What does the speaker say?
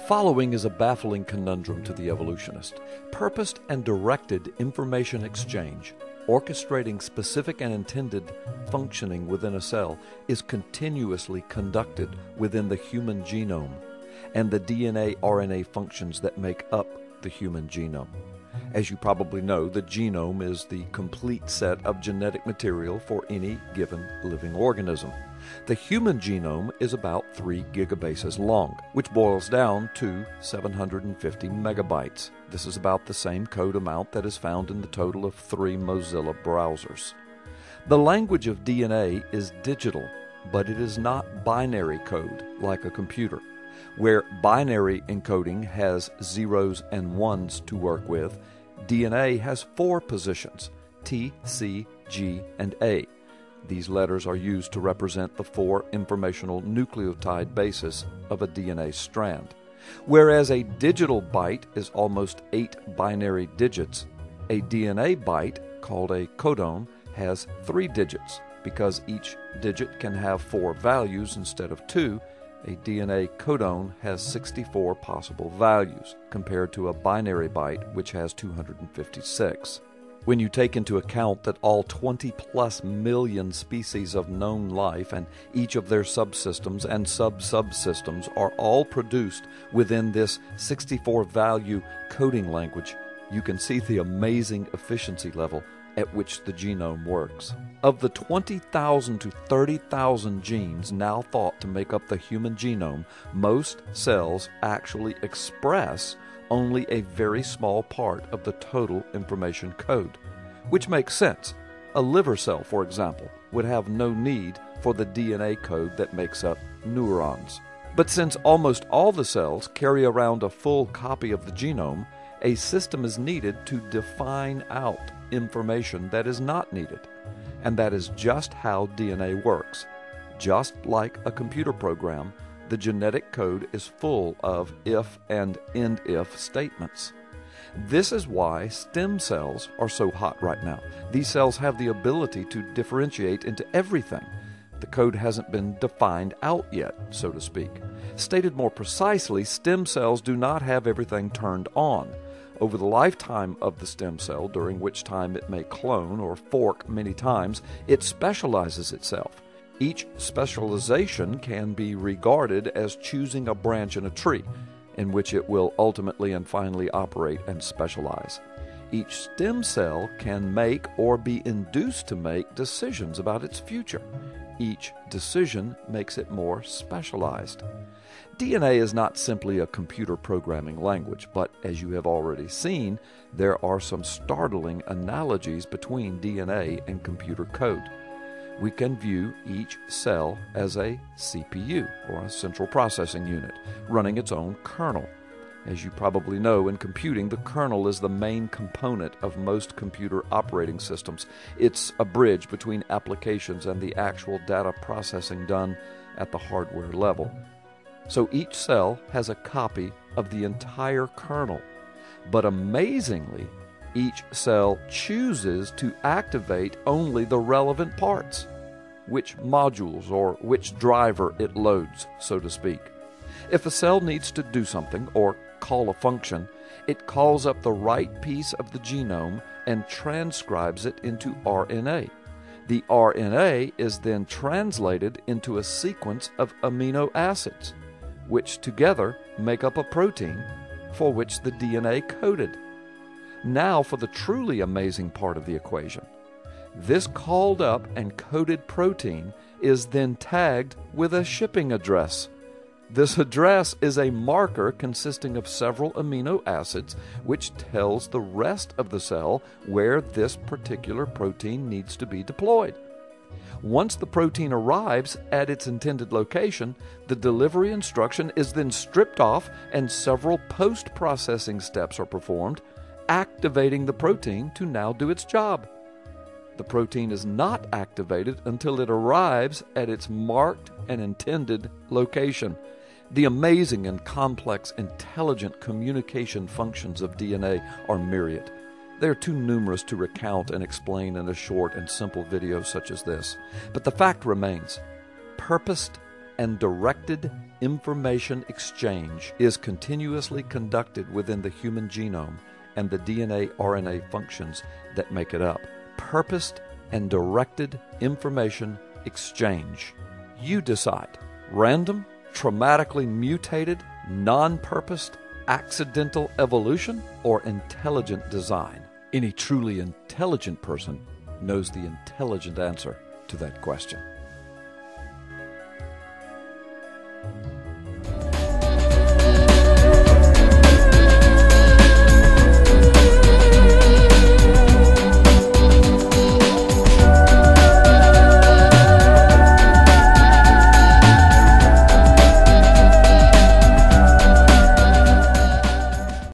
following is a baffling conundrum to the evolutionist. Purposed and directed information exchange, orchestrating specific and intended functioning within a cell, is continuously conducted within the human genome and the DNA-RNA functions that make up the human genome. As you probably know, the genome is the complete set of genetic material for any given living organism. The human genome is about 3 gigabases long, which boils down to 750 megabytes. This is about the same code amount that is found in the total of 3 Mozilla browsers. The language of DNA is digital, but it is not binary code like a computer. Where binary encoding has zeros and ones to work with, DNA has 4 positions, T, C, G, and A. These letters are used to represent the 4 informational nucleotide bases of a DNA strand. Whereas a digital byte is almost 8 binary digits, a DNA byte, called a codon, has 3 digits. Because each digit can have 4 values instead of 2, a DNA codon has 64 possible values, compared to a binary byte, which has 256. When you take into account that all 20-plus million species of known life and each of their subsystems and sub-subsystems are all produced within this 64-value coding language, you can see the amazing efficiency level at which the genome works. Of the 20,000 to 30,000 genes now thought to make up the human genome, most cells actually express only a very small part of the total information code, which makes sense. A liver cell, for example, would have no need for the DNA code that makes up neurons. But since almost all the cells carry around a full copy of the genome, a system is needed to define out information that is not needed. And that is just how DNA works. Just like a computer program, the genetic code is full of if and end if statements. This is why stem cells are so hot right now. These cells have the ability to differentiate into everything. The code hasn't been defined out yet, so to speak. Stated more precisely, stem cells do not have everything turned on. Over the lifetime of the stem cell, during which time it may clone or fork many times, it specializes itself. Each specialization can be regarded as choosing a branch in a tree, in which it will ultimately and finally operate and specialize. Each stem cell can make or be induced to make decisions about its future. Each decision makes it more specialized. DNA is not simply a computer programming language, but as you have already seen, there are some startling analogies between DNA and computer code. We can view each cell as a CPU, or a central processing unit, running its own kernel. As you probably know, in computing, the kernel is the main component of most computer operating systems. It's a bridge between applications and the actual data processing done at the hardware level. So each cell has a copy of the entire kernel. But amazingly, each cell chooses to activate only the relevant parts, which modules or which driver it loads, so to speak. If a cell needs to do something or call a function, it calls up the right piece of the genome and transcribes it into RNA. The RNA is then translated into a sequence of amino acids, which together make up a protein for which the DNA coded. Now for the truly amazing part of the equation. This called up and coded protein is then tagged with a shipping address. This address is a marker consisting of several amino acids which tells the rest of the cell where this particular protein needs to be deployed. Once the protein arrives at its intended location, the delivery instruction is then stripped off and several post-processing steps are performed, activating the protein to now do its job. The protein is not activated until it arrives at its marked and intended location. The amazing and complex, intelligent communication functions of DNA are myriad. They are too numerous to recount and explain in a short and simple video such as this. But the fact remains, purposed and directed information exchange is continuously conducted within the human genome and the DNA-RNA functions that make it up. Purposed and directed information exchange. You decide. Random, traumatically mutated, non-purposed, accidental evolution, or intelligent design? Any truly intelligent person knows the intelligent answer to that question.